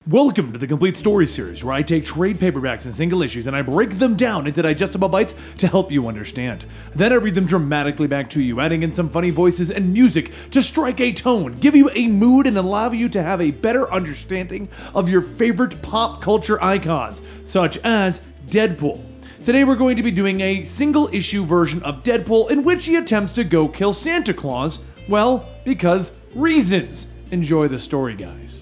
Welcome to the Complete Story Series, where I take trade paperbacks and single issues and I break them down into digestible bites to help you understand. Then I read them dramatically back to you, adding in some funny voices and music to strike a tone, give you a mood, and allow you to have a better understanding of your favorite pop culture icons, such as Deadpool. Today we're going to be doing a single issue version of Deadpool in which he attempts to go kill Santa Claus, well, because reasons. Enjoy the story, guys.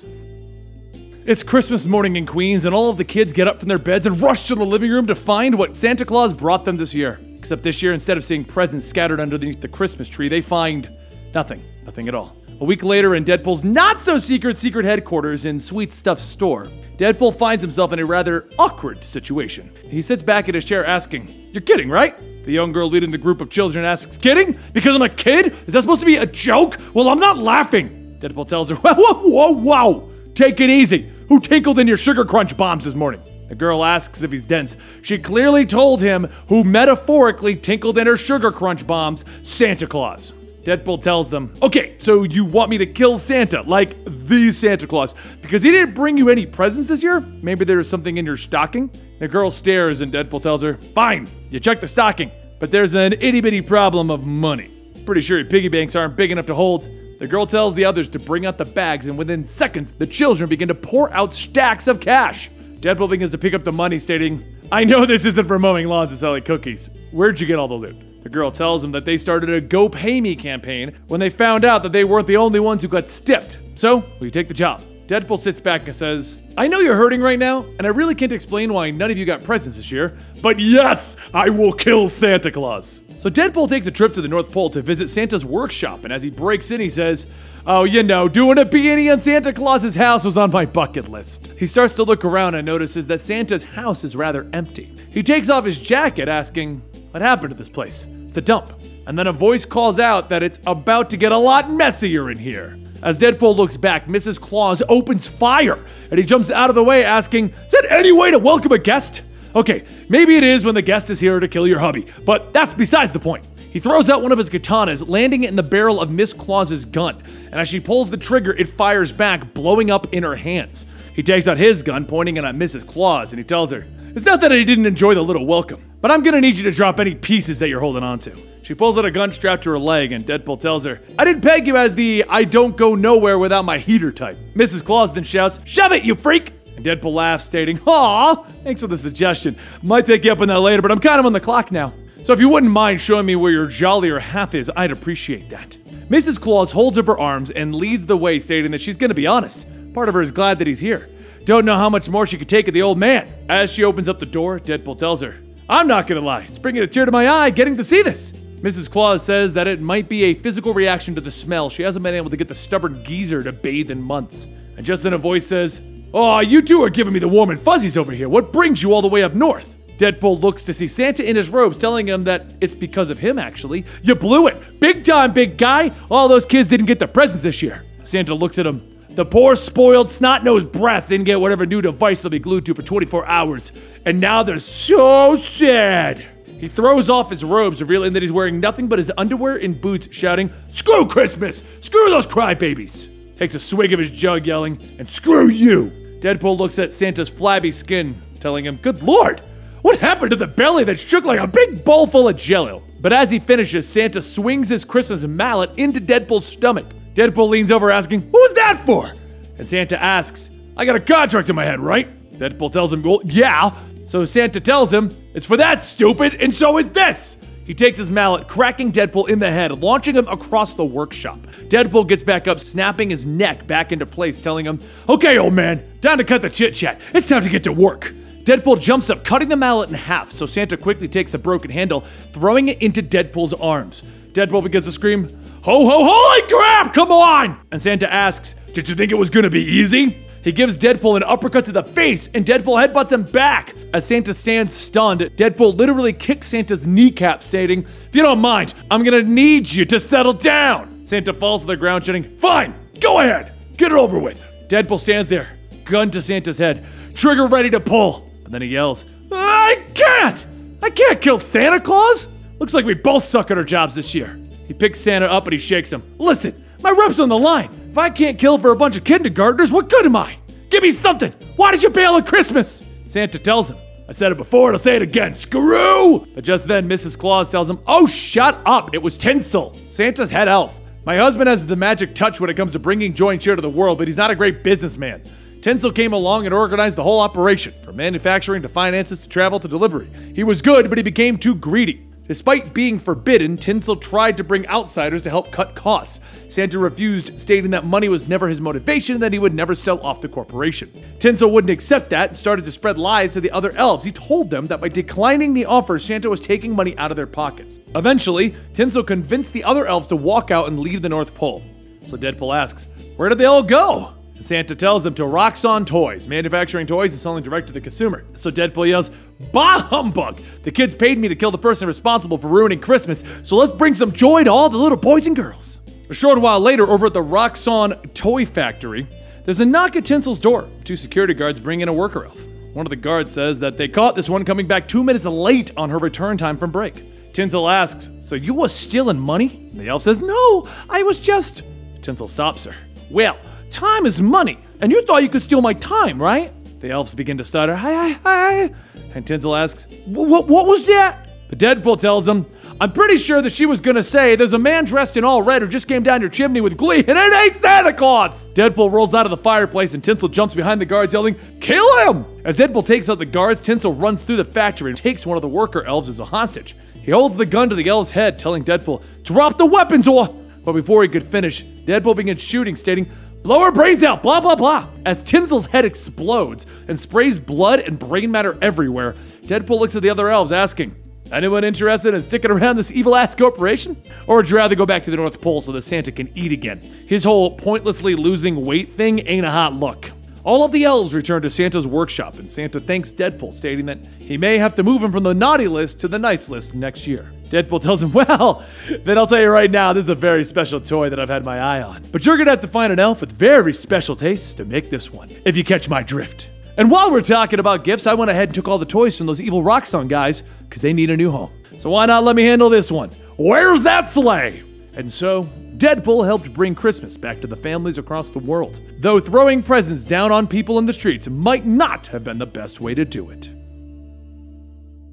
It's Christmas morning in Queens, and all of the kids get up from their beds and rush to the living room to find what Santa Claus brought them this year. Except this year, instead of seeing presents scattered underneath the Christmas tree, they find nothing. Nothing at all. A week later, in Deadpool's not-so-secret headquarters in Sweet Stuff's store, Deadpool finds himself in a rather awkward situation. He sits back in his chair asking, "You're kidding, right?" The young girl leading the group of children asks, "Kidding? Because I'm a kid? Is that supposed to be a joke? Well, I'm not laughing." Deadpool tells her, Whoa. Take it easy. Who tinkled in your sugar crunch bombs this morning?" The girl asks if he's dense. She clearly told him who metaphorically tinkled in her sugar crunch bombs, Santa Claus. Deadpool tells them, "Okay, so you want me to kill Santa, like the Santa Claus, because he didn't bring you any presents this year? Maybe there's something in your stocking?" The girl stares and Deadpool tells her, "Fine, you check the stocking, but there's an itty-bitty problem of money. Pretty sure your piggy banks aren't big enough to hold." The girl tells the others to bring out the bags, and within seconds, the children begin to pour out stacks of cash. Deadpool begins to pick up the money, stating, "I know this isn't for mowing lawns and selling cookies. Where'd you get all the loot?" The girl tells him that they started a Go Pay Me campaign when they found out that they weren't the only ones who got stiffed. So, will you take the job? Deadpool sits back and says, "I know you're hurting right now, and I really can't explain why none of you got presents this year, but yes, I will kill Santa Claus." So Deadpool takes a trip to the North Pole to visit Santa's workshop, and as he breaks in, he says, "Oh, you know, doing a peony on Santa Claus's house was on my bucket list." He starts to look around and notices that Santa's house is rather empty. He takes off his jacket, asking, "What happened to this place? It's a dump." And then a voice calls out that it's about to get a lot messier in here. As Deadpool looks back, Mrs. Claus opens fire, and he jumps out of the way asking, "Is that any way to welcome a guest?" Okay, maybe it is when the guest is here to kill your hubby, but that's besides the point. He throws out one of his katanas, landing it in the barrel of Miss Claus's gun, and as she pulls the trigger, it fires back, blowing up in her hands. He takes out his gun, pointing it at Mrs. Claus, and he tells her, "It's not that I didn't enjoy the little welcome, but I'm gonna need you to drop any pieces that you're holding on to." She pulls out a gun strapped to her leg, and Deadpool tells her, "I didn't peg you as the I don't go nowhere without my heater type." Mrs. Claus then shouts, "Shove it, you freak!" And Deadpool laughs, stating, "Aw, thanks for the suggestion. Might take you up on that later, but I'm kind of on the clock now. So if you wouldn't mind showing me where your jollier half is, I'd appreciate that." Mrs. Claus holds up her arms and leads the way, stating that she's gonna be honest. Part of her is glad that he's here. Don't know how much more she could take of the old man. As she opens up the door, Deadpool tells her, "I'm not gonna lie, it's bringing a tear to my eye getting to see this." Mrs. Claus says that it might be a physical reaction to the smell. She hasn't been able to get the stubborn geezer to bathe in months. And just then a voice says, "Oh, you two are giving me the warm and fuzzies over here. What brings you all the way up north?" Deadpool looks to see Santa in his robes, telling him that it's because of him, actually. "You blew it. Big time, big guy. All those kids didn't get their presents this year." Santa looks at him. "The poor, spoiled, snot-nosed brats didn't get whatever new device they'll be glued to for 24 hours. And now they're so sad." He throws off his robes, revealing that he's wearing nothing but his underwear and boots, shouting, "Screw Christmas! Screw those crybabies!" Takes a swig of his jug, yelling, "And screw you!" Deadpool looks at Santa's flabby skin, telling him, "Good Lord! What happened to the belly that shook like a big bowl full of jello?" But as he finishes, Santa swings his Christmas mallet into Deadpool's stomach. Deadpool leans over asking, "What was that for?" And Santa asks, "I got a contract in my head, right?" Deadpool tells him, "Well, yeah." So Santa tells him, "It's for that, stupid, and so is this." He takes his mallet, cracking Deadpool in the head, launching him across the workshop. Deadpool gets back up, snapping his neck back into place, telling him, "Okay, old man, time to cut the chit-chat. It's time to get to work." Deadpool jumps up, cutting the mallet in half, so Santa quickly takes the broken handle, throwing it into Deadpool's arms. Deadpool begins to scream, "Ho, ho, holy crap, come on!" And Santa asks, "Did you think it was gonna be easy?" He gives Deadpool an uppercut to the face, and Deadpool headbutts him back. As Santa stands stunned, Deadpool literally kicks Santa's kneecap, stating, "If you don't mind, I'm gonna need you to settle down." Santa falls to the ground, shouting, "Fine, go ahead, get it over with." Deadpool stands there, gun to Santa's head, trigger ready to pull. And then he yells, I can't kill Santa Claus! Looks like we both suck at our jobs this year." He picks Santa up and he shakes him. "Listen, my rep's on the line. If I can't kill for a bunch of kindergartners, what good am I? Give me something! Why did you bail on Christmas? Santa tells him, I said it before and I'll say it again, screw! But just then, Mrs. Claus tells him, oh, shut up, it was tinsel, Santa's head elf. My husband has the magic touch when it comes to bringing joy and cheer to the world, but he's not a great businessman. Tinsel came along and organized the whole operation, from manufacturing to finances to travel to delivery. He was good, but he became too greedy. Despite being forbidden, Tinsel tried to bring outsiders to help cut costs. Santa refused, stating that money was never his motivation and that he would never sell off the corporation. Tinsel wouldn't accept that and started to spread lies to the other elves. He told them that by declining the offer, Santa was taking money out of their pockets. Eventually, Tinsel convinced the other elves to walk out and leave the North Pole. So Deadpool asks, where did they all go? Santa tells them to Roxxon Toys, manufacturing toys and selling direct to the consumer. So Deadpool yells, bah humbug! The kids paid me to kill the person responsible for ruining Christmas, so let's bring some joy to all the little boys and girls. A short while later, over at the Roxxon Toy Factory, there's a knock at Tinsel's door. Two security guards bring in a worker elf. One of the guards says that they caught this one coming back 2 minutes late on her return time from break. Tinsel asks, so you was stealing money? The elf says, no, I was just... Tinsel stops her. Well, time is money, and you thought you could steal my time, right? The elves begin to stutter, hi. And Tinsel asks, what was that? But Deadpool tells him, I'm pretty sure that she was gonna say, there's a man dressed in all red who just came down your chimney with glee, and it ain't Santa Claus! Deadpool rolls out of the fireplace, and Tinsel jumps behind the guards yelling, kill him! As Deadpool takes out the guards, Tinsel runs through the factory and takes one of the worker elves as a hostage. He holds the gun to the elf's head, telling Deadpool, drop the weapons or... But before he could finish, Deadpool begins shooting, stating, blow her brains out, blah, blah, blah. As Tinsel's head explodes and sprays blood and brain matter everywhere, Deadpool looks at the other elves asking, anyone interested in sticking around this evil-ass corporation? Or would you rather go back to the North Pole so that Santa can eat again? His whole pointlessly losing weight thing ain't a hot look. All of the elves return to Santa's workshop, and Santa thanks Deadpool, stating that he may have to move him from the naughty list to the nice list next year. Deadpool tells him, well, then I'll tell you right now, this is a very special toy that I've had my eye on. But you're gonna have to find an elf with very special tastes to make this one, if you catch my drift. And while we're talking about gifts, I went ahead and took all the toys from those evil Roxxon guys, because they need a new home. So why not let me handle this one? Where's that sleigh? And so, Deadpool helped bring Christmas back to the families across the world, though throwing presents down on people in the streets might not have been the best way to do it.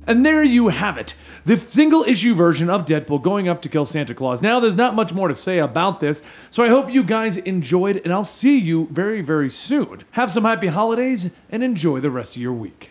And there you have it, the single-issue version of Deadpool going up to kill Santa Claus. Now, there's not much more to say about this, so I hope you guys enjoyed, and I'll see you very, very soon. Have some happy holidays, and enjoy the rest of your week.